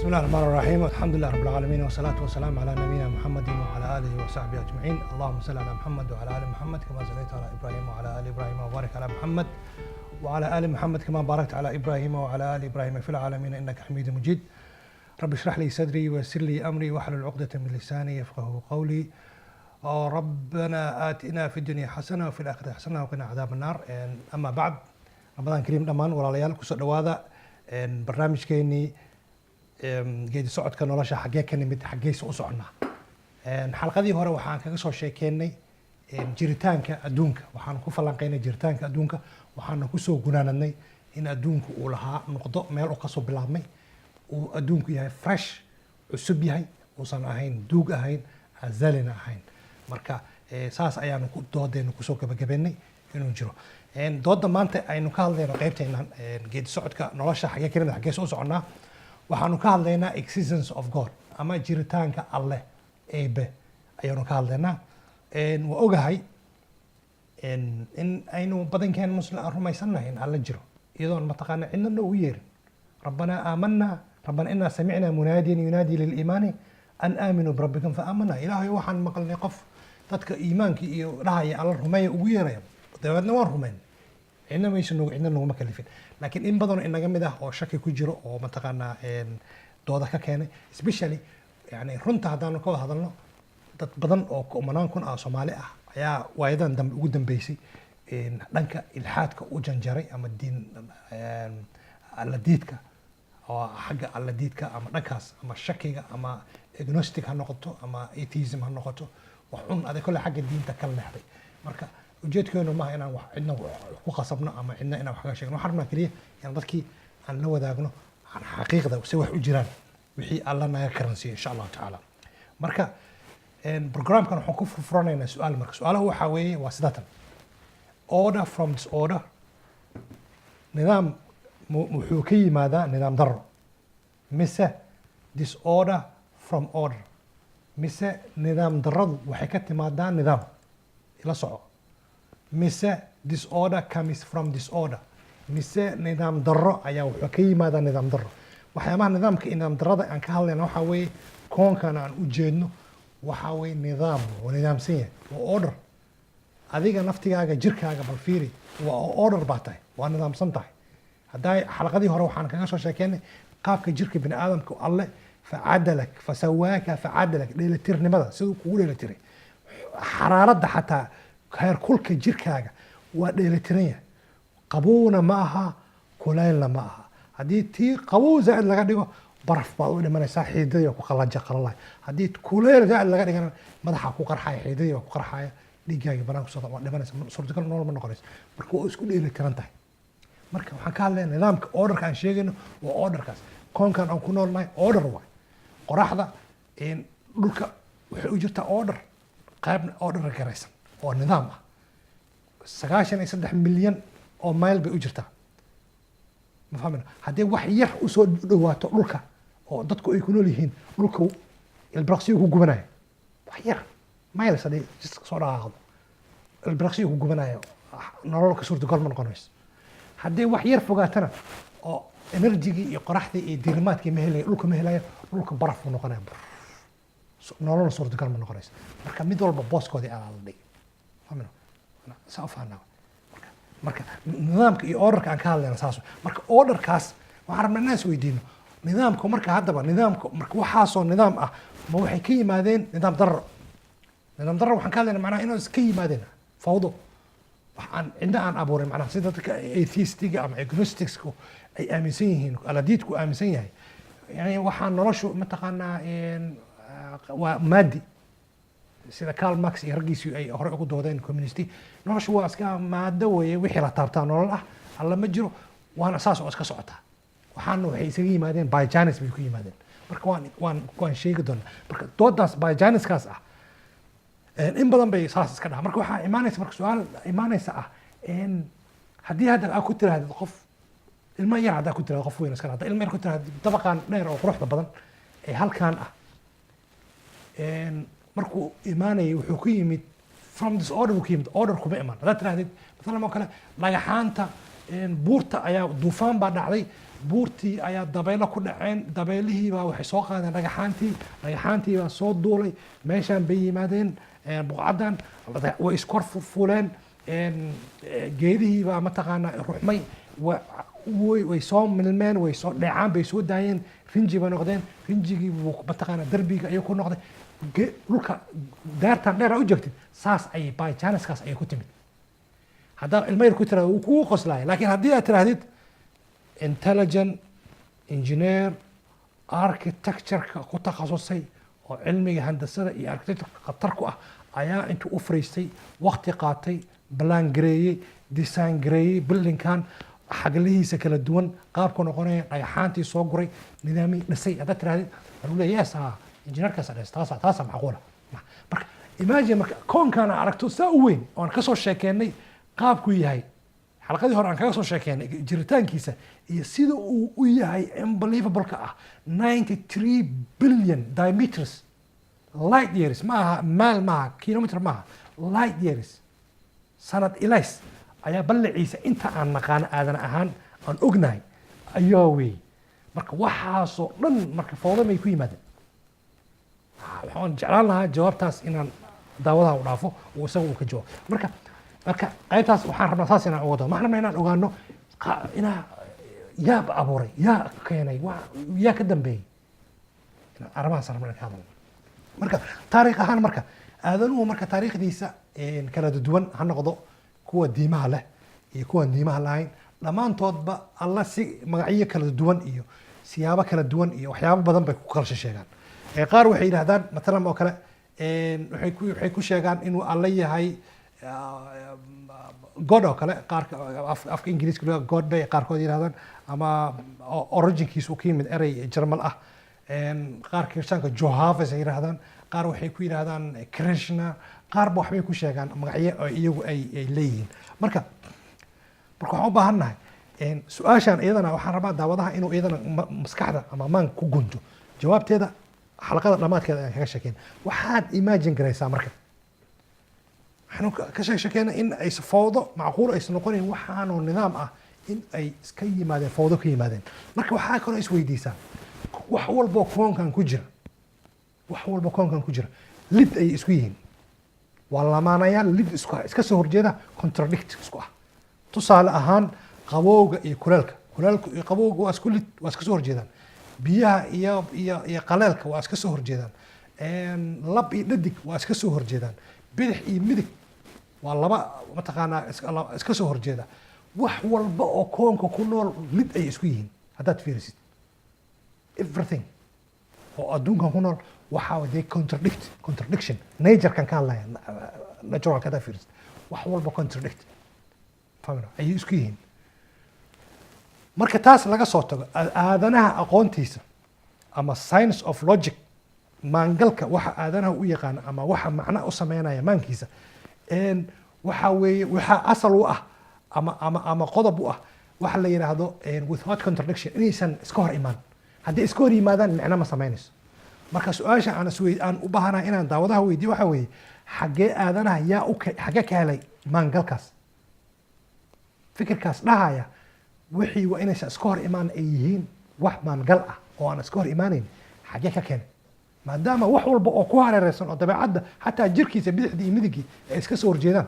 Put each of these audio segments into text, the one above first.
بسم الله الرحمن الرحيم الحمد لله رب العالمين والصلاة والسلام على نبينا محمد وعلى آله وصحبه أجمعين اللهم صل على محمد وعلى آل محمد كما صليت على إبراهيم وعلى آل إبراهيم وبارك على محمد وعلى آل محمد كما باركت على إبراهيم وعلى آل إبراهيم في العالمين إنك حميد مجيد رب اشرح لي صدري ويسر لي أمري واحلل عقدة من لساني يفقهوا قولي ربنا آتنا في الدنيا حسنة وفي الآخرة حسنة وقنا عذاب النار أما بعد رمضان كريم دمان walaalyaal kusoo dhawaada barnaamijkeennii geedi socodka nolosha xaggee ka nimid xaggeesa u soconnaa xalqadii hore waxaan kaga soo sheekeynay jiritaanka adduunka waxaan ku falanqeynay jiritaanka adduunka waxaana kusoo gunaanadnay in adduunku uu lahaa noqdo meel uu kasoo bilaabmay uu adduunku yahay fresh cusub yahay uusan ahayn duug ahayn azalina ahayn marka saas ayaanu doodeena kusoo gabagabeynay inuu jiro dooda maanta aynu ka hadlayno qaybteenan geedi socodka nolosha xaggee ka nimid xaggeesa u soconnaa waxaanu ka hadlaynaa existence of God ama jiritaanka alleh eebe ayaanu ka hadlaynaa waa ogahay in aynu badankeen muslim aan rumaysannahay in alle jiro iyadoon mataqaana cidna noogu yeerin rabbanaa aamanaa rabbana inaa samicnaa munaadiyan yunaadi liliimaani an aaminuu birabbikum fa aamanaa ilaahay waxaan maqalnay qof dadka iimaanka iyo dhahaya alla rumeeya ugu yeeraya dabeedna waan rumayn cidna maysa cidna noguma kalifin laakiin in badanoo inaga mid ah oo shaki ku jiro oo mataqaanaa dooda ka keenay especially yani runta haddaanu ka wada hadalno dad badan oo kumanaan kun ah Soomaali ah ayaa waayadan dambe ugu dambeysay dhanka ilxaadka u janjaray ama diin alla diidka oo xagga alla diidka ama dhankaas ama shakiga ama agnostic ha noqoto ama atheism ha noqoto wax un aday kale xagga diinta ka leexday marka ujeedkeenu maaha inaan wax cidna ku qasabno ama cidna inaan wax kaga sheegno waxaan rabnaa keliya inaan dadkii aan la wadaagno aan xaqiiqda si wax u jiraan wixii alla naga karansiiyo insha allahu tacaala marka programkan waxaan ku furfuranaynaa su-aal marka su-aalaha waxaa weeye waa sidatan order from disorder nidaam wuxuu ka yimaadaa nidaam darro mise disorder from order mise nidaam darradu waxay ka timaadaa nidaam ila soco mise disorder comes from disorder mise nidaam darro ayaa wuxuu ka yimaadaa nidaam darro waxyaabaha nidaamka iyo nidaam darrada aan ka hadlayna waxaa weeye koonkan aan u jeedno waxaa weeye nidaam oo nidaamsan yahay waa order adiga naftigaaga jirkaaga bal fiiri waa order baa tahay waa nidaamsan tahay haddaa xalaqadii hore waxaan kaga soo sheekeynay qaabka jirka bini aadamka alle facadalak fasawaaka facadalak dheelitirnimada siduu kugu dheelitiray xaraaradda xataa heerkulka jirkaaga waa dheelitiran yahay qabowna ma aha kulaylna ma aha haddii tii qabow zaaid laga dhigo baraf baad u dhimanaysaa xiidadii ku qalalay haddii kulayl zaaid laga dhigana madaxa ku qarxaya xiidadii ku qarxaya dhiiggaaga banaanka soo waa dhimanaysa suurtagal nool ma noqonaysa marka waa isku dheelitiran tahay marka waxaan ka hadlaynaa nidaamka orderka aan sheegayno waa orderkaas koonkan aan ku noolnahay order waay qoraxda dhulka waxay u jirtaa order qaybna order garaysan oo nidaam ah 93 milyan oo mayl bay u jirtaa ma fahmina haddii wax yar u soo dhawaato dhulka oo dadku ay ku nool yihiin dhulka ilbiraqsiyo ku gubanaya wax yar mayl sadii jiska soo dhaaqado ilbiraqsiyo ku gubanaya nolol ka suurtagal ma noqonayso haddii wax yar fogaatana oo energy-gii iyo qoraxdii iyo diirimaadkii ma helaya dhulka ma helaya dhulka baraf u noqonaya nolol suurtagal ma noqonayso marka mid walba booskoodii aan la dhigay fahmina saa u fahnaa marka nidaamka iyo orderka aan ka hadlayna saas marka orderkaas waxaan rabnaa inaan is weydiino nidaamka marka haddaba nidaamka marka waxaasoo nidaam ah ma waxay ka yimaadeen nidaam darro waxaan ka hadlayna macnaha inay ka yimaadeen fawdo waxaan cidna aan abuurin macnaha sida dadka atheistiga ama agnosticsku ay aaminsan yihiin aladiidku aaminsan yahay yani waxaan noloshu mataqaanaa waa maadi sida Karl Marx iyo raggiisii ay hore ugu doodeen community noloshu waa iska maado weeye wixii la taabtaa nolol ah alla ma jiro waana saas oo iska socotaa waxaana waxay isaga yimaadeen biogenesis bay ku yimaadeen marka waan sheegi doonaa marka doodaas biogenesiskaas ah in badan bay saas iska dhaha marka waxaa imaanaysa marka su-aal imaanaysa ah haddii hadda aad ku tirahdid qof ilmo yar haddaa ku tirahdid qof weyn iska dhahda ilmo yar ku tirahdid dabaqaan dheer oo quruxda badan ee halkaan ah markuu imaanayay wuxuu ku yimid from disorder uu ka yimid order kuma imaan haddaad tirahdid maalan oo kale dhagaxaanta buurta ayaa duufaan baa dhacday buurtii ayaa dabaylo ku dhaceen, dabaylihii baa waxay soo qaadeen dhagaxaantii baa soo duulay, meeshaan bay yimaadeen buqcadan way iskor fuuleen, geedihii baa mataqaanaa ruxmay, way soo milmeen, way soo dheecaan bay soo daayeen, rinji bay noqdeen, rinjigii buu mataqaanaa darbiga ayuu ku noqday, dhulka daartan dheer aa u jeegtid saas ayay byjaniskaas ayay ku timid. haddaa ilmo yar ku tirahdo wuu kugu qoslaaya, laakiin haddii aad tirahdid intelligent engineer architectureka ku takhasusay oo cilmiga handasada iyo architectureka khatar ku ah ayaa intuu u fariistay waqti qaatay balaan gareeyey design gareeyey buildingkan xaglihiisa kala duwan qaabku noqonaya dhagaxaantii soo guray nidaamii dhisay haddaad tirahdid waxuu leeyahay yes injineerkaas dhis taasa macquula. marka imagine marka koonkaan aragto saa u weyn oon ka soo sheekeennay qaabku yahay xalqadii hore aan kaga soo sheekeennay jiritaankiisa iyo sida uu u yahay unbelievable-ka ah 93 billion diameters light years ma aha maal maaha kilometer maaha light years sanad ilays ayaa ballaciisa inta aan naqaano aadan ahaan aan ognahay ayaa weey. marka waxaasoo dhan marka fowda may ku yimaadeen. waxaan jeclaan lahaa jawaabtaas inaan daawadaha u dhaafo oo isaga uu ka jawaabo. marka qaybtaas waxaan rabnaa saas inaan ogaado, maxaan rabnaa inaan ogaano inaa yaa abuuray, yaa keenay, yaa ka dambeeyey, inaan arrimahaas rabnaa ka hadalno. marka taariikh ahaan marka aadanuhu marka taariikhdiisa kala duwan ha noqdo kuwa diimaha leh iyo kuwan diimaha lahayn, dhammaantoodba alla si magacyo kala duwan iyo siyaabo kala duwan iyo waxyaabo badan bay ku kala sheegaan. qaar waxay yidhahdaan matalan oo kale waxay ku sheegaan inuu alla yahay god oo kale, qaarka afka ingiriiska god bay qaarkood yidhahdaan, ama originkiisu ka yimid erey jarmal ah. qaar kiristaanka Jehovah's ay yidhahdaan, qaar waxay ku yidhahdaan Krishna, qaarba waxbay ku sheegaan magacyo oo iyagu ay leeyihiin. marka waxaan u baahannahay su-aashaan iyadana waxaan rabaa daawadaha inuu iyadana maskaxda ama maan ku gunto jawaabteeda xalaqada dhammaadkeeda ayaan kaga sheekeyn. waxaad imagine garaysaa marka waxaanu ka sheekeena in ay fowdo macquul aysan noqonayn, waxaanoo nidaam ah in ay iska yimaadeen fowdo ka yimaadeen. marka waxaa kaloo isweydiisaa wax walboo koonkan ku jira lid ayay isku yihiin, waa lamaanayaal lid iska soo horjeeda contradict isku ah. tusaale ahaan qabowga iyo kuleelka iyo qabowga waa isku lid, waa iska soo horjeedaan. biyaha iyo qaleelka waa iska soo horjeedaan. lab iyo dhadig waa iska soo horjeedaan. bidix iyo midig waa laba mataqaanaa iska soo horjeeda. wax walba oo koonka ku nool lid ayay isku yihiin haddaad fiirisid. everything oo adduunkan ku nool waxaa dee contradiction naturekan ka hadlaya naturalka haddaad fiirisid wax walba contradict ayay isku yihiin. marka taas laga soo tago aadanaha aqoontiisa ama science of logic, maangalka waxa aadanaha u yaqaan ama waxa macna u sameynaya maankiisa, waxa weeye waxa asal u ah ama qodob u ah waxa la yiraahdo without contradiction, inaysan iska hor imaan. haddii iska hor yimaadaan micno ma sameynayso. marka su-aasha aan u baahanahay inaan daawadaha weydiiyo waxa weeye xaggee aadanaha xaggee ka helay maangalkaas, fikirkaas dhahaya wixii waa inaysan iska hor imaan ay yihiin wax maangal ah oo aan iska hor imaanayn, xaggee ka keenay? maadaama wax walba oo ku hareereysan oo dabeecadda xataa jirkiisa bidixdii iyo midigii ay iska soo horjeedaan,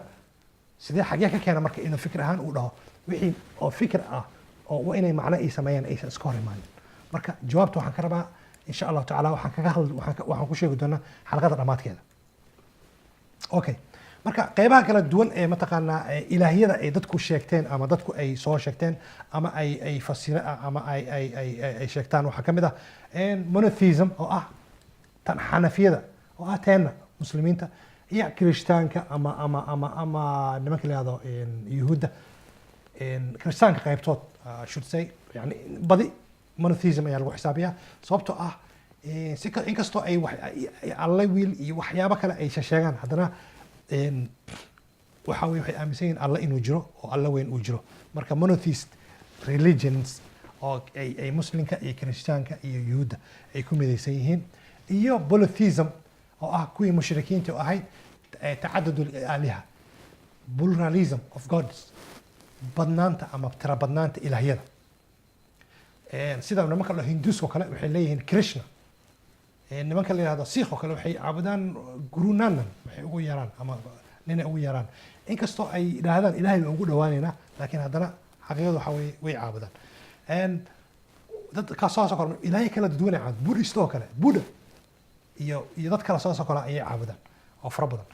sidee xaggee ka keena marka inuu fikir ahaan uu dhaho wixii oo fikir ah oo waa inay macno ay sameeyaan aysan iska hor imaanin? marka jawaabta waxaan ka rabaa insha allahu tacaala waxaan ku sheegi doonaa xalqada dhammaadkeeda. okay, marka qeybaha kala duwan ee mataqaanaa ilaahiyada ay dadku sheegteen ama dadku ay soo sheegteen ama ay fasira ama ay sheegtaan waxaa ka mid ah monotheism oo ah tan xanafiyada oo ah teena muslimiinta iyo kirishtaanka ama nimanka la yihahdo yuhuudda. kirishtaanka qaybtood should say yani badi monotheism ayaa lagu xisaabiyaa sababtoo ah inkastoo ay alle wiil iyo waxyaabo kale ay sheegaan haddana waxa weye waxay aaminsan yihiin alle inuu jiro oo alle weyn uu jiro. marka monotheist religions oo ay muslimka iyo kirishtaanka iyo yuhuudda ay ku midaysan yihiin, iyo polytheism oo ah kuwii mushrikiinta oo ahayd tacadud aaliha, pluralism of gods, badnaanta ama tira badnaanta ilaahyada. sida nimanka la Hindus oo kale waxay leeyihiin Krishna nimanka la yiraahdo Sikh oo kale waxay caabudaan Guru Nanak waxay ugu yaraan ama nina ugu yaraan inkastoo ay yiraahdaan ilaahay ugu dhawaanayna laakiin haddana xaqiiqadu waxa way caabudaan dad ka soo kale ilaahay kala duwan ay caabudaan Buddhist oo kale Buddha iyo dad kala soo kale ay caabudaan oo fara badan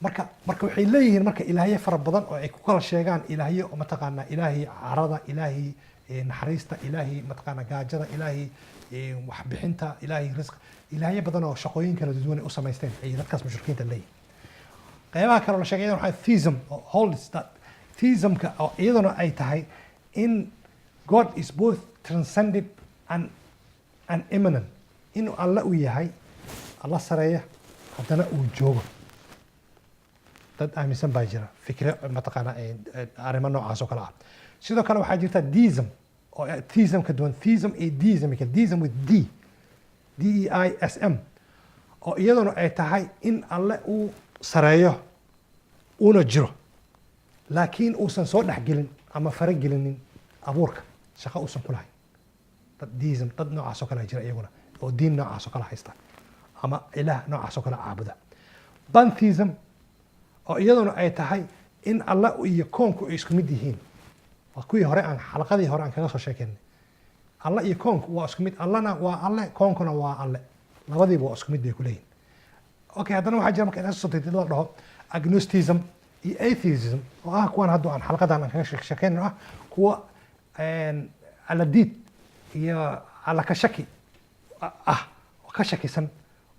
marka waxay leeyihiin marka ilaahay fara badan oo ay ku kala sheegaan ilaahay oo mataqaana ilaahay carada ilaahay naxariista ilaahay mataqaana gaajada ilaahay wax bixinta ilaahay risq ilaahay badan oo shaqooyin kala duwan u sameysteen ay dadkaas mushrikiinta leeyihiin qaybaha kale oo la sheegay waxa theism oo holds that theismka oo iyaduna ay tahay in God is both transcendent and immanent inuu alla u yahay alla sareeya haddana uu joogo dad aaminsan baa jira fikre mataqaana arrimo noocaas oo kale ah sidoo kale waxaa jirta deism oo theism ka duwan theism iyo deism with deism oo iyaduna ay tahay in alle uu sareeyo una jiro laakiin uusan soo dhexgelin ama faragelinin abuurka shaqo uusan ku lahayn dad deism dad noocaas oo kale jira iyaguna oo diin noocaas oo kale haysta ama ilaah noocaas oo kale caabuda pantheism oo iyaduna ay tahay in alla iyo koonku ay isku mid yihiin waa kuwii hore aan xalaqadii hore aan kaga soo sheekeynay alla iyo koonku waa isku mid allana waa alle koonkuna waa alle labadiiba waa isku mid bay ku leeyihin okay haddana waxaa jira marka inaa soo la dhaho agnosticism iyo atheism oo ah kuwan hadda aan xalaqadan aan kaga sheekeynay ah kuwa alla diid iyo alla ka shaki ah oo ka shakisan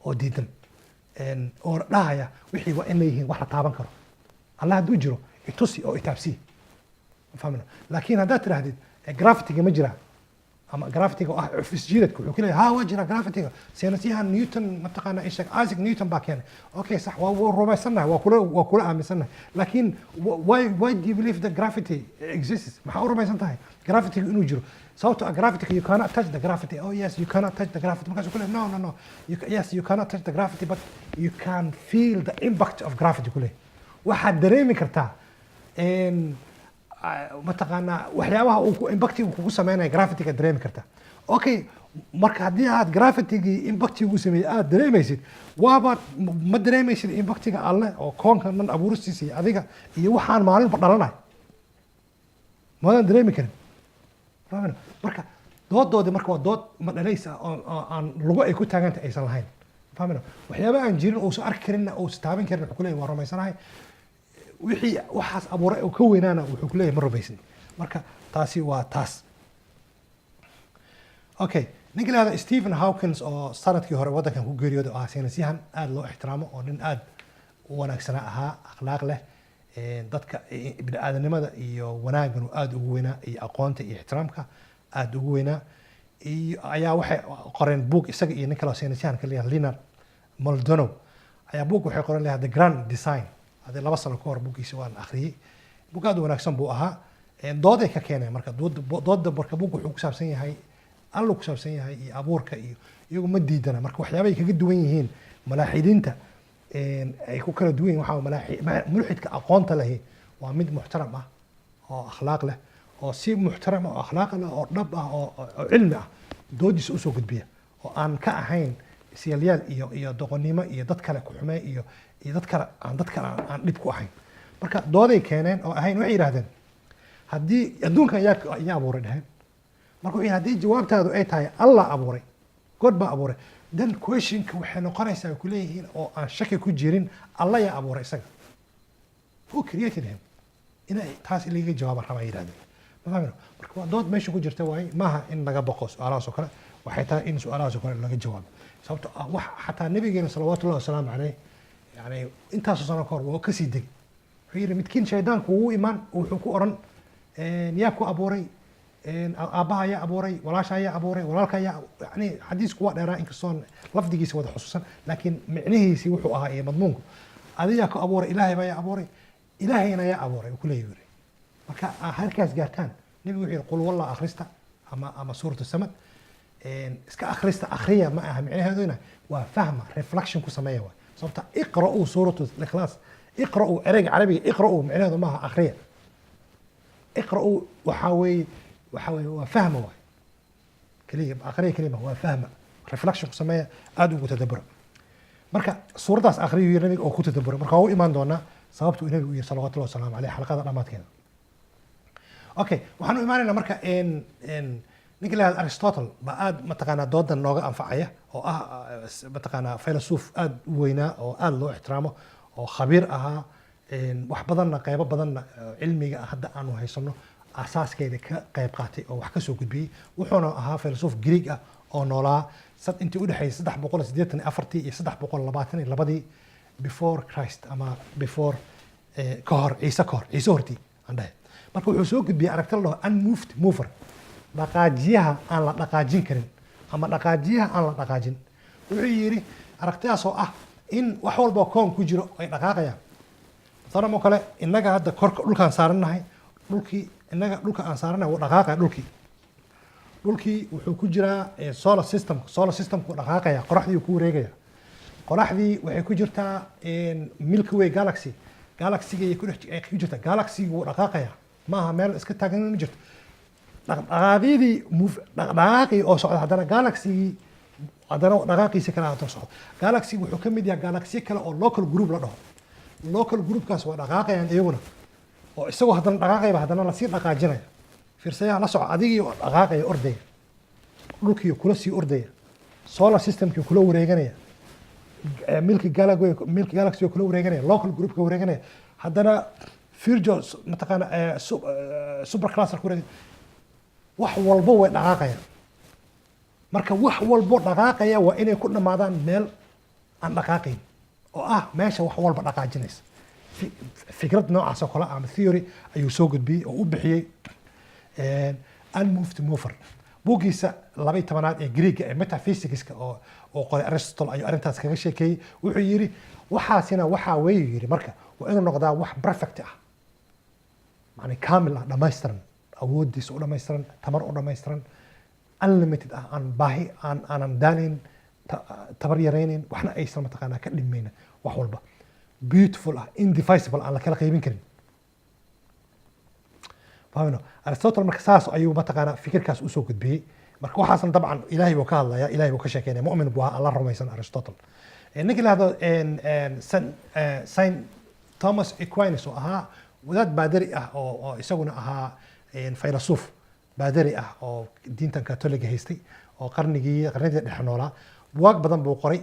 oo diidan oo dhahaya wixii waa in leeyihiin wax la taaban karo alla hadduu jiro itusi oo itaabsi fahmina laakiin haddaad tidhaahdid gravity ma jira ama gravity oo ah fisjiidadku wuxuu ku leeyahay waa jira gravity saynisyahan Newton mataqaana Isaac Newton baa keenay okay sax waa rumaysannahay waa kula aaminsannahay laakiin why do you believe that gravity exists maxaa u rumaysan tahay gravity inuu jiro sababtoo gravity you cannot touch the gravity oh yes you cannot touch the gravity markaas ku leeyahay no yes you cannot touch the gravity but you can feel the impact of gravity ku leeyahay waxaad dareemi kartaa mataqaana waxyaabaha uu impactiga kugu sameynaya gravity-ga dareemi kartaa okay marka haddii aad gravity-gii impactiga uu sameeyey aad dareemaysid waaba ma dareemaysid impactiga alle oo koonka dhan abuuristiisa iyo adiga iyo waxaan maalinba dhalanay maadan dareemi karin marka doodoodii marka waa dood ma dhalaysa oo aan lagu ay ku taaganta aysan lahayn fahmina waxyaaba aan jirin uusan arki karinna uusan taaban karin wuxuu ku leeyahay waa rumaysanahay wixii waxaas abuuray oo ka weynaana wuxuu ku leeyahay ma rumaysan marka taasi waa taas okay ninka la yiraahdo Stephen Hawkins oo sanadkii hore waddankan ku geeriyooday oo saynisyahan aad loo ixtiraamo oo nin aad u wanaagsan ahaa akhlaaq leh dadka bini'aadanimada iyo wanaaggan aad ugu weynaa iyo aqoonta iyo ixtiraamka aad ugu weynaa iyo ayaa waxay qoreen book isaga iyo ninka la saynisyahan kaliya Leonard Maldonado ayaa book waxay qoreen leeyahay The Grand Design هذا لبص الكور بوكيس وان أخري بوكادو ونكسم بوها ضاد ككينة مركز ضاد بركبوك وحوك سابسين هاي ألوك سابسين هاي أبورك يوم مديدنا مركز وحيابي كجد وين هين ملاحدين تا يكون كلا دوين وحاول ملحد كأقانت له ومد محترمة أو أخلاق له أو سيب محترمة أو أخلاق له أو ربه أو علمه دودي سوسو قد بيه وأن كأهين سياليال iyo doqonnimo iyo dad kale ku xumay iyo dad kale aan dhib ku ahayn marka dooday keeneen oo ahayn waxay yiraahdeen hadii adduunkan yaa abuuray dhahay marka wixii hadii jawaabtaadu ay tahay Allah abuuray God baa abuuray dan questionka waxay noqonaysaa ku leeyihiin oo aan shaki ku jirin Allah yaa abuuray isaga who created him ina taas iliga jawaab raba yiraahdeen fahmino marka waa dood meesha ku jirta waay maaha in laga baqo su'aalahaas oo kale waxay tahay in su'aalahaas oo kale laga jawaabo sababtoo ah wax xataa nabigeena salawaatullahi wasalaamu calayh yani intaasoo sano ka hor waa ka sii degay wuxuu yidhi midkiin shaydaanku wuu imaan wuxuu ku oran yaa ku abuuray aabbaha ayaa abuuray walaasha ayaa abuuray walaalka ayaa yani xadiisku waa dheeraa inkastoon lafdigiisa wada xusuusan laakiin micnihiisii wuxuu ahaa iyo madmuunku adigaa ku abuuray ilaahay baa ayaa abuuray ilaahayna ayaa abuuray uu ku leeyahay marka halkaas gaartaan nabigu wuxuu yidhi qul wallah akhrista ama suuratu samad iska akhrista akhriya ma aha micnaheeduna waa fahma reflection ku sameeya waa sababta iqra'u suuratu al-ikhlas iqra'u erayga carabiga iqra'u micnaheedu ma aha akhriya iqra'u waxa weeye waa fahma waa kaliya akhriya kaliya waa fahma reflection ku sameeya aad ugu tadabbura marka suuradaas akhriyo nabiga oo ku tadabbura marka uu imaan doona sababtu inuu nabigu yiri sallallahu alayhi wasallam alayhi xalaqada dhamaadkeeda okay waxaanu imaanaynaa marka ninka la yiraahdo Aristotle ba aad mataqaana doodan nooga anfacaya oo ah mataqaana filosof aad u weynaa oo aad loo ixtiraamo oo khabiir ahaa wax badanna qaybo badanna cilmiga hadda aanu haysano asaaskeeda ka qayb qaatay oo wax ka soo gudbiyay wuxuuna ahaa filosof Greek ah oo noolaa intii u dhaxaysay 384 iyo 322 before Christ ama before kahor Ciise hortii aan dhahay marka wuxuu soo gudbiyay aragti la dhaho unmoved mover dhaqaajiyaha aan la dhaqaajin karin ama dhaqaajiyaha aan la dhaqaajin wuxuu yiri aragtidaas oo ah in wax walba koon ku jiro ay dhaqaaqayaan sababtoo kale inaga hadda korka dhulkaan saaranahay dhulka aan saaranahay waa dhaqaaqaya dhulkii wuxuu ku jiraa solar system ku dhaqaaqaya qoraxdii ku wareegaya qoraxdii waxay ku jirtaa Milky Way galaxy-ga ay ku jirtaa galaxy-gu wuu dhaqaaqaya maaha meel iska taagan ma jirto dhaqaaqii oo socda haddana galaxy-gii haddana dhaqaaqiisa kale hadda socda galaxy-gu wuxuu ka mid yahay galaxy kale oo local group la dhaho local groupkaas waa dhaqaaqayaan iyaguna oo isagoo haddana dhaqaaqayba haddana lasii dhaqaajinaya fiirsayaha la soco adigii oo dhaqaaqaya ordaya dhulkii kula sii ordaya solar systemkii kula wareeganaya Milky Galaxy kula wareeganaya local groupka wareeganaya haddana Virgo mataqaana super cluster ku wareeganaya wax walba way dhaqaaqayaan marka wax walba dhaqaaqaya waa inay ku dhamaadaan meel aan dhaqaaqayn oo ah meesha wax walba dhaqaajinaysa fikrad noocaas oo kale ah theory ayuu soo gudbiyay oo u bixiyay unmoved mover buugiisa 12aad ee Greek ee metaphysics oo qoray Aristotle ayuu arintaas kaga sheekeeyay wuxuu yiri waxaasina waxa weey yiri marka waa inuu noqdaa wax perfect ah macna kaamil ah dhameystiran awoodiisa u dhameystiran tamar u dhameystiran unlimited ah aan baahi aan daalin tabar yareynin waxna aysan mataqaana ka dhimayna wax walba beautiful ah indivisible aan la kala qaybin karin فاهمنا أرسطو marka saas ayuu mataqaana fikirkaas u soo gudbiyay marka waxaasan dabcan ilaahay buu ka hadlaya ilaahay buu ka sheekeynaya mu'min buu alla rumaysan Aristotle ninka la hado Saint Thomas Aquinas oo ahaa wadaad baadari ah oo isaguna ahaa filosof baadari ah oo diintan Catholic haystay oo qarnigii dhexe noolaa buug badan buu qoray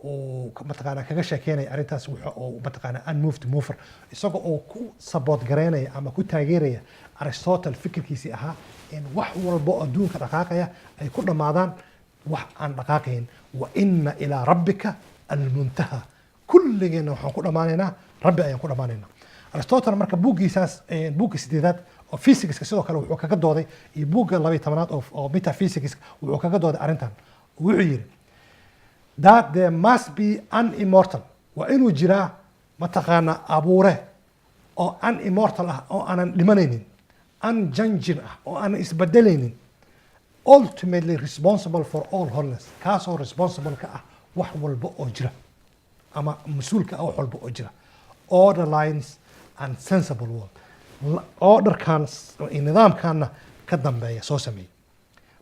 oo mataqaana kaga sheekeynay arintaas oo mataqaana unmoved mover isagoo oo ku support gareynaya ama ku taageeraya Aristotle fikirkiisii ahaa in wax walba adduunka dhaqaaqaya ay ku dhamaadaan wax aan dhaqaaqayn wa inna ila rabbika almuntaha kulligeena waxaan ku dhamaanaynaa rabbi ayaan ku dhamaanaynaa Aristotle marka buugiisaas buugga 8aad oo physics sidoo kale wuxuu kaga dooday iyo buugga 12aad oo metaphysics wuxuu kaga dooday arintan wuxuu yiri that there must be an immortal wa inuu jiraa mataqaana abuure oo an immortal ah oo aanan dhimanaynin an janjin ah oo aanan isbedelaynin ultimately responsible for all wholeness kaasoo responsible ka ah wax walba oo jira ama mas-uulka ah wax walba oo jira order lines and sensible world orderkan nidaamkaana ka dambeeya soo sameeyay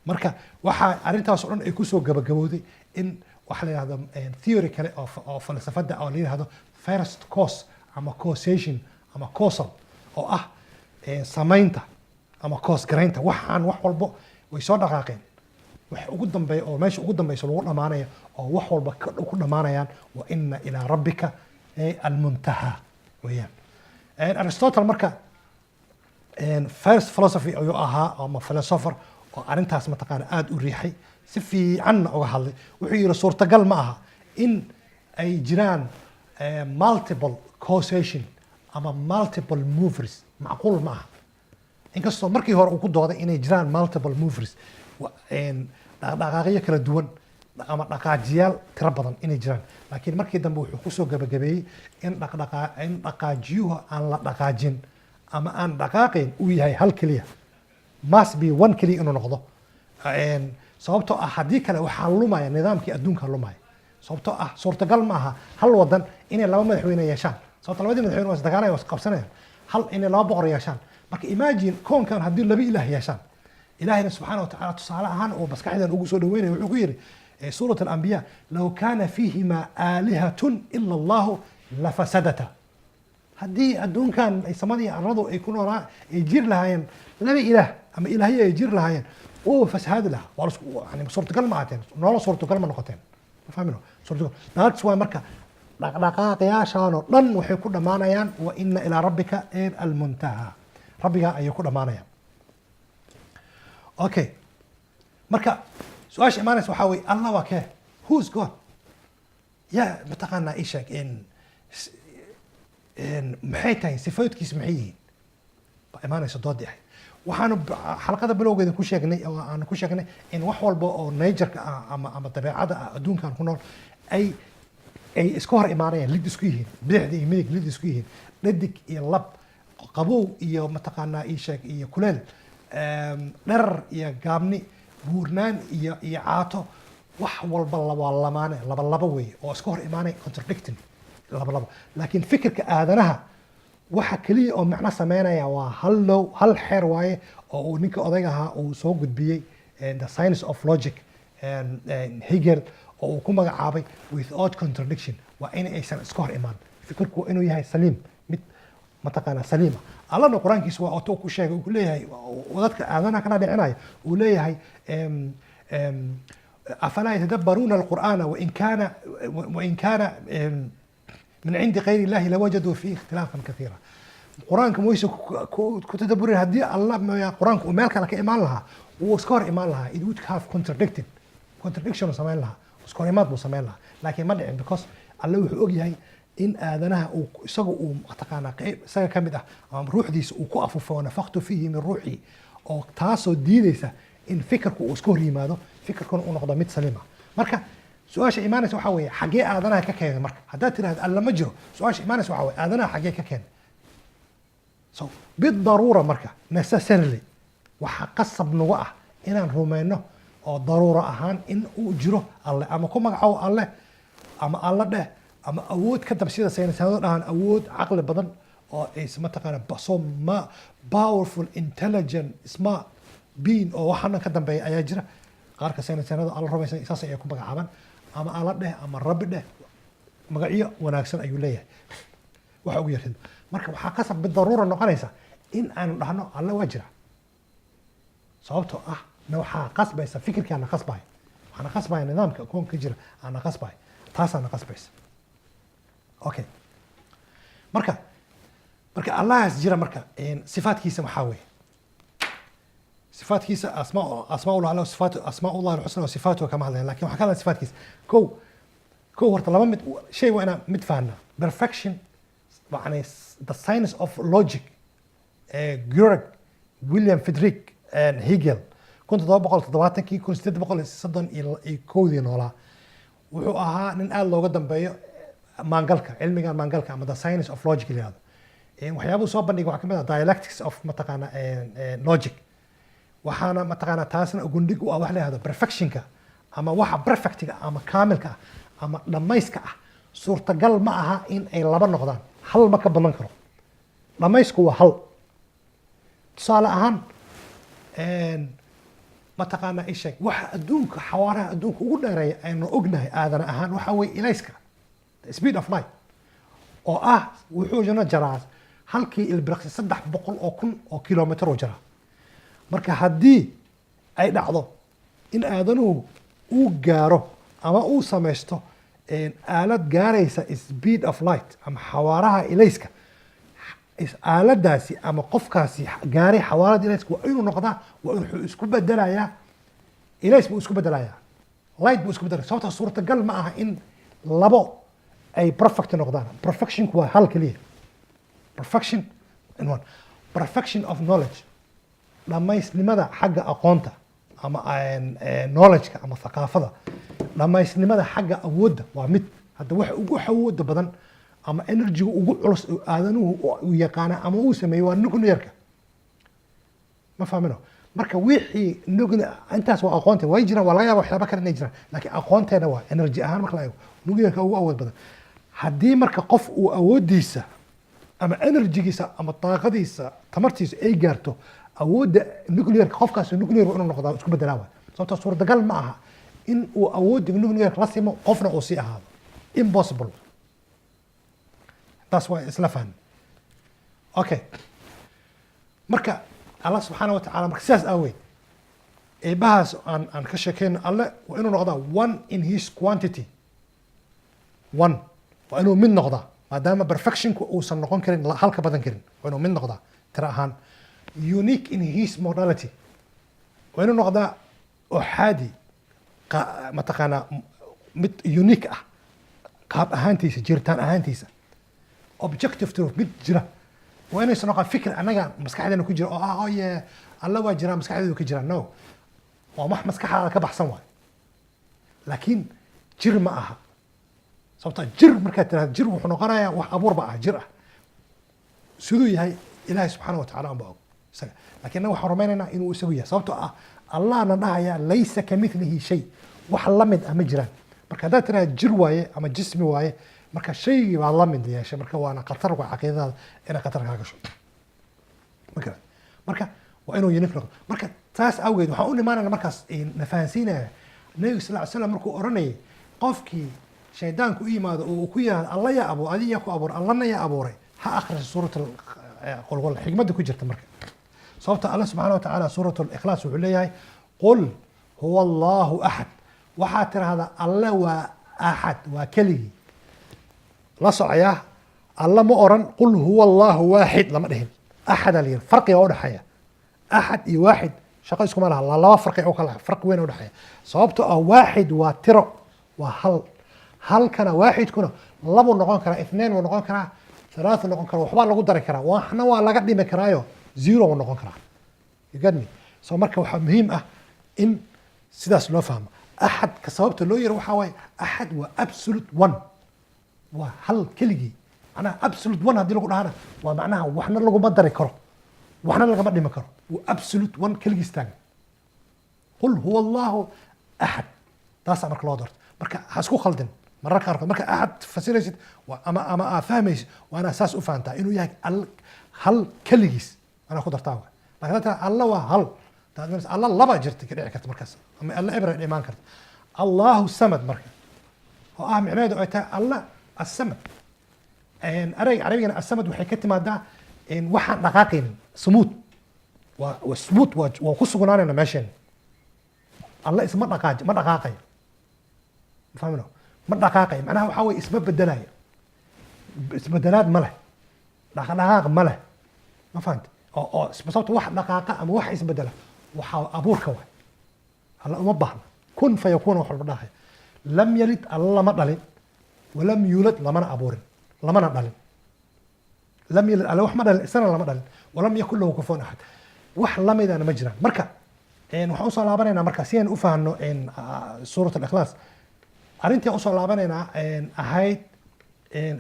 marka waxa arintaas oo dhan ay ku soo gabagabowday in waxa la yiraahdo theory kale oo falsafada oo la yiraahdo first cause ama causation ama causal oo ah samaynta ama cause gareynta waxaan wax walba way soo dhaqaaqeen wax ugu dambeeyo oo meesha ugu dambeeyso lagu dhamaanayo oo wax walba ku dhamaanayaan wa inna ila rabbika almuntaha wayaan Aristotle marka first philosophy ayuu ahaa ama philosopher oo arintaas mataqaana aad u riixay si fiican uga hadlay wuxuu yiri suurtagal ma aha in ay jiraan multiple causation ama multiple movers macquul ma aha inkastoo markii hore uu ku dooday inay jiraan multiple movers dhaqaaqyo kala duwan ama dhaqaajiyaal tiro badan inay jiraan laakiin markii dambe wuxuu ku soo gabagabeeyay in dhaqaajiyuhu aan la dhaqaajin ama aan dhaqaaqayn uu yahay hal kaliya must be one kaliya inuu noqdo sababtoo ah haddii kale waxaa lumaya nidaamkii adduunka lumaya sababtoo ah suurtagal ma aha hal wadan inay laba madaxweyne yeeshaan sababtoo labadii madaxweyne waa isdagaalayaan waa isqabsanayaan hal inay laba boqor yeeshaan marka imagine koonkan haddii laba ilaah yeeshaan إلهنا سبحانه وتعالى تصالحان ومسكحنا نقول سود وين ويقول سورة الأنبياء لو كان فيهما آلهة إلا الله لفسدتا هدي أدون كان السماء الرضو يكونوا يجير لهاين لا إله أما إلهية يجير لهاين فساد لها يعني صورة كلمتين نولا صورة كلمة نقطتين فاهمينه صورة ناقص ومركا دقائق يا شانو دن وحي كل مانيان وإن إلى ربك المنتهى ربك أي كل مانيان أوكي مركا سؤال إيمانس وحاوي الله وكه who's God يا متقنا إيشك إن محيتين صفاتكيس محيين إيمانس ضد يعني waxaanu xalaqada bilowgeeda ku sheegnay oo aan ku sheegnay in wax walba oo nature-ka ama dabeecada adduunkan ku nool ay isku hor imaanayaan lid isku yihiin bidixda iyo midig lid isku yihiin dhadig iyo lab qabow iyo mataqaanaa ii sheeg iyo kuleel dherer iyo gaabni buurnaan iyo caato wax walba laba weeye oo isku hor imaanay contradicting laba laakiin fikirka aadanaha waxa kaliya oo macna sameynaya waa hal xeer waaye oo uu ninka odayga ahaa uu soo gudbiyey the science of logic Hegel oo uu ku magacaabay without contradiction waa in aysan iska hor imaan fikirku inuu yahay saliim mid mataqaana saliima allana quraankiisa waa oo ku sheegay uu leeyahay wadadka aadana kana dhicinayo uu leeyahay afala yatadabbaruna alqur'ana wa in kana من عند غير الله لوجدوا فيه اختلافا كثيرا القرآن كمويس كتدبر هدي الله ما القرآن ومالك لك إيمان لها وسكور إيمان لها it would have contradiction وسمين لها وسكور إيمان وسمين لها لكن ما دعين because الله يحوج هاي إن آذنها وسجوا وتقانا سجى كم ده روح ديس وقفوا ونفخت فيه من روحي أو تاسو دينيسا إن فكرك وسكور إيمانه فكركم ونقضى مت سليمة مركا سؤال إيمانس وحوي حاجة آذنها ككين مرك هذا ترى ألا مجرو سؤال إيمانس وحوي آذنها حاجة ككين بالضرورة مركا necessarily وحقصب نوعه إن الرومانو أو ضرورة أهان إن أجره الله أما كم عو الله أما الله ده أما أود كتب سيدا سينس هذا أهان أود عقل بدن أو اسمه تقرأ بصوم ما powerful intelligent اسمه being أو وحنا كتب بي أيجرا قارك سينس هذا الله ربنا إساسا يكون بقى ama alla dheh ama rabbi dheh magaciyo wanaagsan ayuu leeyahay waxa ugu yartid marka waxa qasab bidaruura noqonaysa in aan dhahno alla waa jira sababtoo ah waxa qasbaysa fikirkaana qasbay waxana qasbay nidaamka koonka jira ana qasbay taasana qasbaysa okay marka allah jira marka sifaadkiisa waxa weeye صفات كيس أسماء الله على صفات أسماء الله الحسنى وصفاته كما هذا لكن وحكى لنا صفات كيس كو ورت لما شيء وأنا متفاهمنا perfection يعني the science of logic جورج ويليام فيدريك هيجل كنت بقول تضبطن كي كنت بقول صدق يكودين ولا وحوها ننقل لو قدام بيو مانجلك علمي كان مانجلك أما the science of logic اللي هذا وحيابو صوب بنيجوا حكمنا dialectics of متقنا logic waxaana mataqaana taasna gundig u ah wax leeyahay perfectionka ama waxa perfectiga ama kaamilka ama dhamayska ah suurtagal ma aha in ay laba noqdaan hal ma ka badan karo dhamaysku waa hal tusaale ahaan mataqaana isheeg waxa adduunka xawaaraha adduunka ugu dheereeya aynu ognahay aadan ahaan waxa weeye ilayska speed of light oo ah wuxuu jana jaraa halkii ilbiriqsi 300,000 oo kilomitir oo jaraa marka haddii ay dhacdo in aadanuhu uu gaaro ama uu samaysto aalad gaaraysa speed of light ama xawaaraha ilayska aaladaasi ama qofkaasi gaaray xawaarada ilayska waa inuu noqdaa waa inuu isku bedelayaa ilays buu isku bedelayaa light buu isku bedelayaa sababta suurtagal ma aha in labo ay perfect noqdaan perfectionku waa hal kaliya perfection of knowledge dhamaysnimada xagga aqoonta ama knowledge-ka ama thaqaafada dhamaysnimada xagga awoodda waa mid hadda wax ugu awooda badan ama energy-ga ugu culus aadanuhu uu yaqaan ama uu sameeyo waa nuclear-ka ma fahmino marka wixii nuclear intaas waa aqoonta way jiraan waa laga yaabaa waxyaabo kale inay jiraan laakiin aqoonteena waa energy ahaan marka la eego nuclear-ka ugu awood badan haddii marka qof uu awoodiisa ama energy-giisa ama taaqadiisa tamartiisa ay gaarto awoodda nuclear qofkaas nuclear inuu noqdo isku bedelaa sababtoo suurtagal ma aha in uu awoodda nuclear la simo qofna uu sii ahaado impossible taas waa isla fahmi okay marka Allah subxaanahu wa tacaala marka sidaas aaweed eebahaas aan ka sheekeyno alle waa inuu noqdaa one in his quantity one waa inuu mid noqdaa maadaama perfectionku uusan noqon karin halka badan karin waa inuu mid noqdaa tira ahaan unique in his modality waa inuu noqdaa uxaadi mataqaanaa mid unique ah qaab ahaantiisa jiritaan ahaantiisa objective truth mid jira waa inaysan noqon fikir annaga maskaxdeena ku jira oo ah oye alla waa jiraa maskaxdeedu ka jira no waa wax maskaxdaada ka baxsan waay laakiin jir ma aha sababta jir markaad tiraahdo jir wuxuu noqonayaa wax abuurba ah jir ah siduu yahay ilaahay subxaana wa tacaala unba og isaga laakiin annaga waxaan rumaynaynaa inuu isagu yahay sababtoo ah allahna dhahaya laysa kamithlihi shay wax la mid ah ma jiraan marka haddaad tiraahdo jir waaye ama jismi waaye marka shaygii baa la mid yeeshay marka waana khatar waa caqiidadaada inay khatar kaa gasho marka waa inuu unique noqdo marka taas awgeed waxaan u imaanayna markaas na fahansiinaya nabiga sal ly slam markuu oranayay qofkii shaydaanku u yimaado oo uu ku yihahdo alla yaa abuur adiga yaa ku abuur allana yaa abuuray ha akhriso suurat qulqul xikmadda ku jirta marka sababta alla subxaana wa tacaala suurat likhlaas wuxuu leeyahay qul huwa allahu axad waxaad tirahdaa alla waa axad waa keligii la socoyaa alla ma oran qul huwa allahu waaxid lama dhihin axadaa la yiri farqiga u dhexeeya axad iyo waaxid shaqo iskuma laha laba farqi oo kala farqi weyn u dhexeeya sababtoo ah waaxid waa tiro waa hal halkana waaxidkuna labo noqon karaa اثنين wuu noqon karaa ثلاثة noqon karaa waxbaa lagu dari karaa waxna waa laga dhimi karaayo zero wuu noqon karaa you get me so marka waxaa muhiim ah in sidaas loo fahmo axadka sababta loo yiri waxaa waaye axad waa absolute one waa hal keligii macnaha absolute one haddii lagu dhahana waa macnaha waxna laguma dari karo waxna lagama dhimi karo waa absolute one keligiis taagan qul huwa allahu axad taasaa marka loo doorto marka ha isku khaldin mararka qaarkood marka axad fasiraysid ama aa fahmaysid waa inaa saas u fahantaa inuu yahay hal keligiis anaa ku dartaa lakin hadda alla waa hal alla laba jirta ka dhici karta markaas ama alla ebra imaan karta allahu samad marka oo ah micnaheedu ay tahay alla asamad ereyga carabigana asamad waxay ka timaadaa waxaan dhaqaaqaynin sumuud waa sumuud waa ku sugnaanayna meesheen alla isma ma dhaqaaqayo fahmino ma dhaqaaqayo macnaha waxaa weye isma bedelayo isbedelaad ma leh dhaqdhaqaaq ma leh ma fahamti oo sababta wax dhaqaaqa ama wax isbedela waxaa abuurka waay alla uma baahna kun fayakuuna wax walba dhahaya lam yalid alla lama dhalin walam yuulad lamana abuurin lamana dhalin lam yalid alla wax ma dhalin isana lama dhalin walam yakun lahu kufuwan axad wax lamidana ma jiraan marka waxaan usoo laabanaynaa marka si aan u fahanno suurat alikhlaas arrintii usoo laabanaynaa ahayd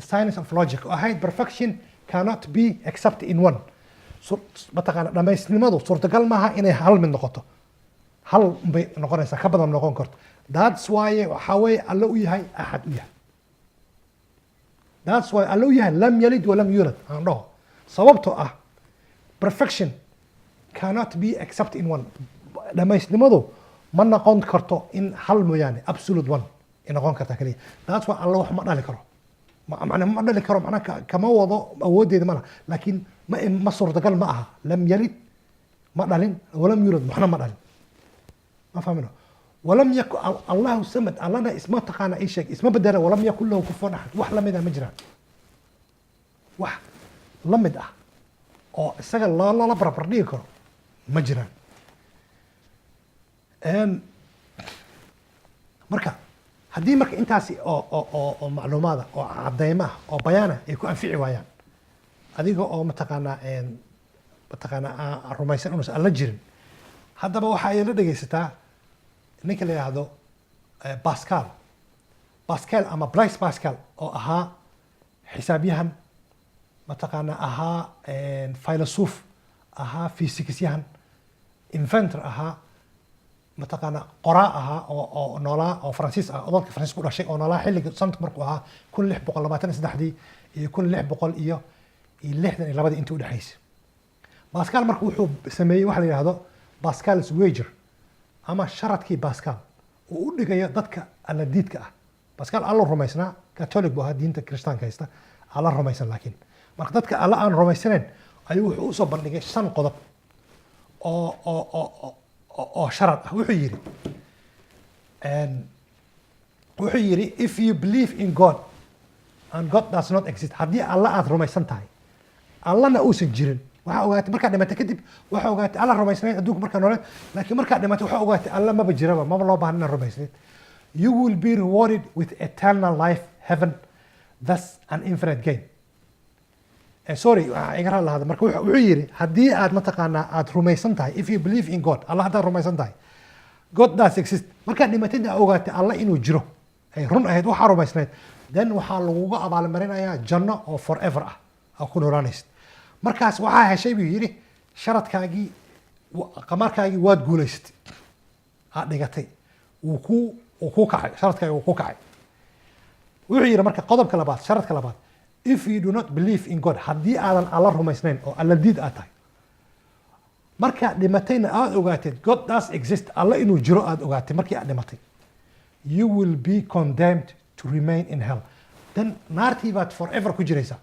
science of logic oo ahayd perfection cannot be except in one mataqaana dhamaysnimadu suurtagal maaha inay hal mid noqoto hal bay noqonaysaa ka badan noqon karto that's why waxaa weeye alle u yahay axad u yahay that's why alle u yahay lam yalid walam yulad aan dhaho sababtoo ah perfection cannot be except in one dhamaysnimadu ma noqon karto in hal mooyaane absolute one ay noqon kartaa kaliya that's why alle wax ma dhali karo ma dhali karo macnaha kama wado awoodeeda ma laha laakiin ma suurtagal ma aha lam yalid ma dhalin walam yulad waxna ma dhalin ma fahmino walam yakun allahu samad allana isma taqaana ay sheeg isma bedela walam yakun lahu kufuwan axad wax lamid ah ma jiraan wax lamid ah oo isaga lala barbar dhigi karo ma jiraan marka haddii marka intaasi oo macluumaada oo cadeymaha oo bayaana ay ku anfici waayaan adiga oo mataqaanaa rumaysan unuusan alla jirin haddaba waxa ay la dhegaysataa ninka la yidhaahdo Pascal ama Blaise Pascal oo ahaa xisaabyahan mataqaanaa ahaa philosoph ahaa physicistyahan inventor ahaa mataqaana qoraa ahaa oo noolaa oo faransiis ah oo dalka faransiis ku dhashay oo noolaa xilliga sanadku markuu ahaa 1623 iyo 1662 intii u dhaxaysay Pascal marka wuxuu sameeyey waxa la yiraahdo Pascal's wager ama sharadkii Pascal oo u dhigaya dadka alla diidka ah. Pascal alla rumaysnaa Catholic buu ahaa diinta Kiristaanka haysta alla rumaysan laakiin marka dadka alla aan rumaysanayn ayuu wuxuu u soo bandhigay 5 qodob oo sharad ah. Wuxuu yiri if you believe in God and God does not exist, haddii alla aad rumaysan tahay allana uusan jirin, waxa ogaatay markaa dhimatay kadib waxa ogaatay alla rumaysnayd adduunka markaa noole, laakiin markaa dhimatay waxa ogaatay alla maba jiraba, maba loo baahan inaad rumaysnayd. You will be rewarded with eternal life, heaven, thus an infinite gain. Sorry, iga raali lahada. Marka wuxuu yiri haddii aad mataqaanaa aad rumaysan tahay, if you believe in God, alla haddaad rumaysan tahay, God does exist. Markaa dhimatay ogaatay alla inuu jiro, ay run ahayd waxaa rumaysnayd, then waxaa laguga abaalmarinayaa janno oo forever ah oo ku noolaanaysid. Markaas waxaa heshay buu yiri sharadkaagii qamarkaagii waad guulaysatay aad dhigatay uu ku kacay sharadkaagii uu ku kacay. Wuxuu yiri marka qodobka labaad sharadka labaad, if you do not believe in God, haddii aadan alla rumaysnayn oo alla diid aad tahay, markaa dhimatayna aad ogaatay God does exist, alla inuu jiro aad ogaatay markii aad dhimatay, you will be condemned to remain in hell. Then naartii baad forever ku jiraysaa.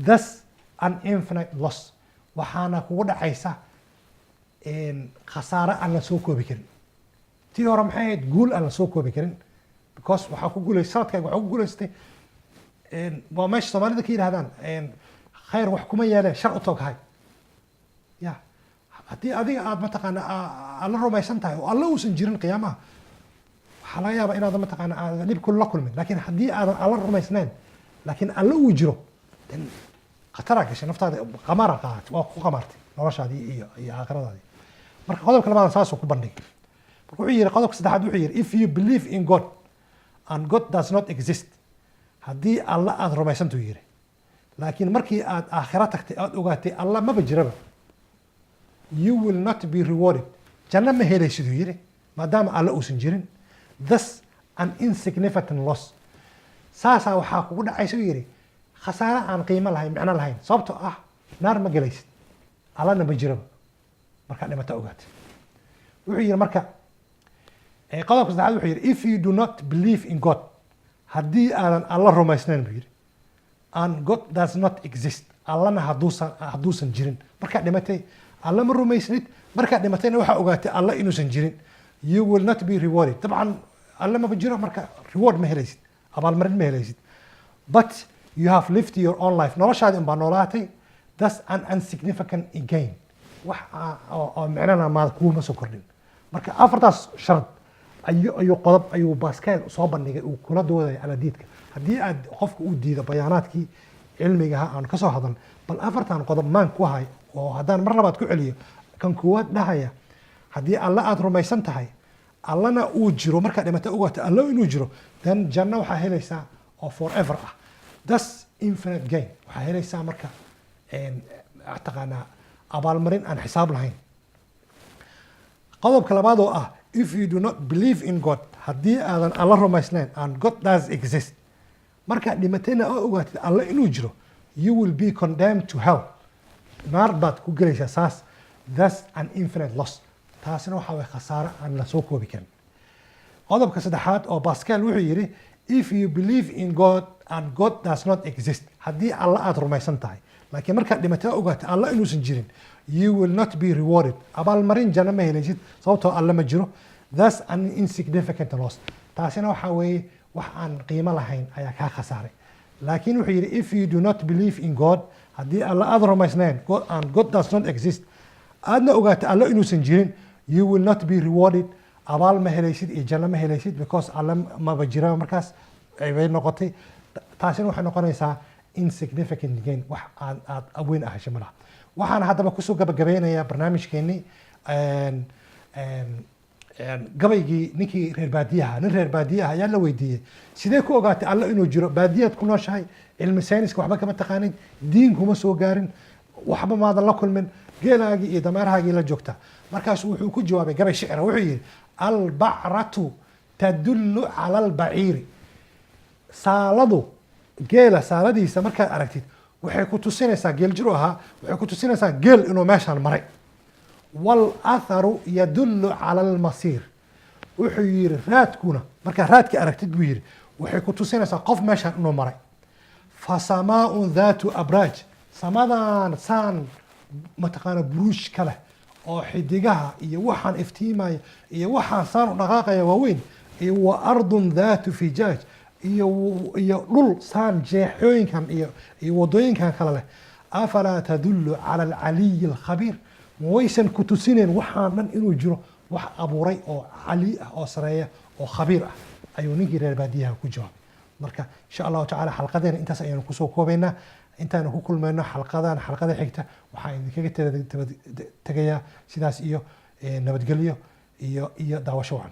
Thus an infinite loss. Waxaana kugu dhacaysa khasaare aan la soo koobi karin. Tii hore maxay ahayd guul aan la soo koobi karin, because waxaa ku guulaysay sanadkaaga waxaa ku guulaystay waa meesha Soomaalida ka yidhahdaan khayr wax kuma yeeleen shar u tooghay. Ya haddii adiga aad mataqaanaa alla rumaysan tahay oo alla uusan jirin qiyaamaha, waxaa laga yaabaa inaad mataqaanaa aad dhib kula kulmin, laakiin haddii aadan alla rumaysnayn laakiin alla uu jiro, then khatara gashay naftaada qamara qaat waa ku qamartay noloshaadii iyo aakhiradaadii. Marka qodobka labaad saas uu ku bandhigay. Marka wuxuu yiri qodobka saddexaad wuxuu yiri if you believe in God and God does not exist, haddii alla aad rumaysantu yiri, laakiin markii aad aakhira tagtay aad ogaatay alla maba jiraba, you will not be rewarded, janno ma helaysid yiri maadaama alla uusan jirin. Thus an insignificant loss. Saasaa waxaa kugu dhacaysa yiri khasaare aan qiimo lahayn, macno lahayn, sababtoo ah naar ma gelaysid, allana ma jiraba markaa dhimata ogaatay. Wuxuu yiri marka qodobka saddexaad wuxuu yiri if you do not believe in God, haddii aadan alla rumaysnayn buu yiri, and God does not exist, allana hadduusan jirin, markaa dhimatay alla ma rumaysnid, markaa dhimatayna waxaa ogaatay alla inuusan jirin, you will not be rewarded. طبعا alla ma jiro marka reward ma helaysid, abaalmarin ma helaysid, but you have lived your own life, noloshaadii unbaa noolaatay, thus an insignificant gain, wax oo macnana maad kuuma soo kordhin. Marka afartaas shard ayuu qodob ayuu Pascal soo bandhigay uu kula dooday ala diidka. Haddii aad qofka u diido bayaanaadkii cilmiga aan ka soo hadal, bal afartan qodob maan ku hay oo haddaan mar labaad ku celiyo kan koowaad dhahaya haddii alla aad rumaysan tahay allana uu jiro, markaa dhimata ogaata alla inuu jiro, then janno waxaa helaysaa oo forever ah, thus infinite gain, waxaa helaysaa marka taqaanaa abaalmarin aan xisaab lahayn. qodobka labaad oo ah if you do not believe in God, haddii aadan alla rumaysnayn and God does exist, markaa dhimatayna oo ogaatid alla inuu jiro, you will be condemned to hell, naar baad ku gelaysaa saas, thus an infinite loss. taasina waxaa way khasaare aan la soo koobi karin. qodobka saddexaad oo Pascal wuxuu yiri if you believe in God and God does not exist, haddii alla aad rumaysan tahay laakiin markaad dhimatay ogaatay alla inuusan jirin, you will not be rewarded, abaalmarin janno ma helaysid sababtoo alla ma jiro, thus an insignificant loss. taasina waxaa weeye wax aan qiimo lahayn ayaa kaa khasaaray. laakiin wuxuu yiri if you do not believe in God, haddii alla aad rumaysnayn and God does not exist, aadna ogaatay alla inuusan jirin, you will not be rewarded, abaal ma helaysid iyo janno ma helaysid, because alla maba jira markaas bay noqotay. taasina waxay noqonaysaa insignificant gain, wax aad aweyn ah heshay malaha. waxaan haddaba kusoo gabagabeynayaa barnaamijkeennii gabaygii ninkii reer baadiyaha, nin reer baadiyaha ayaa la weydiiyey sidee ku ogaatay alla inuu jiro, baadiyaad ku nooshahay, cilmi sayniska waxba kama taqaanin, diin kuma soo gaarin, waxba maadan la kulmin, geelaagii iyo dameerahaagii la joogta. markaasuu wuxuu ku jawaabay gabay shicira, wuxuu yidhi albacratu tadullu cala albaciiri, saaladu geela saaladiisa markaad aragtid waxay ku tusinaysaa geel jiro ahaa waxay ku tusinaysaa geel inuu meeshaan maray walatharu yadullu cala almasiir wuxuu yiri raadkuna markaa raadka aragtid buu yiri waxay ku tusinaysaa qof meeshaan inuu maray fasamaaun daatu abraaj samadan saan mataqaana buruush kale oo xidigaha iyo waxaan iftiimaya iyo waxaan saan u dhaqaaqaya waaweyn iyo wa ardun daatu fijaaj iyo dhul saan jeexooyinkan iyo wadooyinkan kale leh afalaa tadullu cala alcaliyi alkhabiir waysan ku tusineen waxaan dhan inuu jiro wax abuuray oo cali ah oo sareeya oo khabiir ah ayuu ninkii reer baadiyaha ku jawaabay marka insha allahu tacaala xalqadeena intaas ayaanu kusoo koobaynaa intaanu ku kulmayno xalqada xigta waxaan idinkaga tegayaa sidaas iyo nabadgelyo iyo daawasho wacan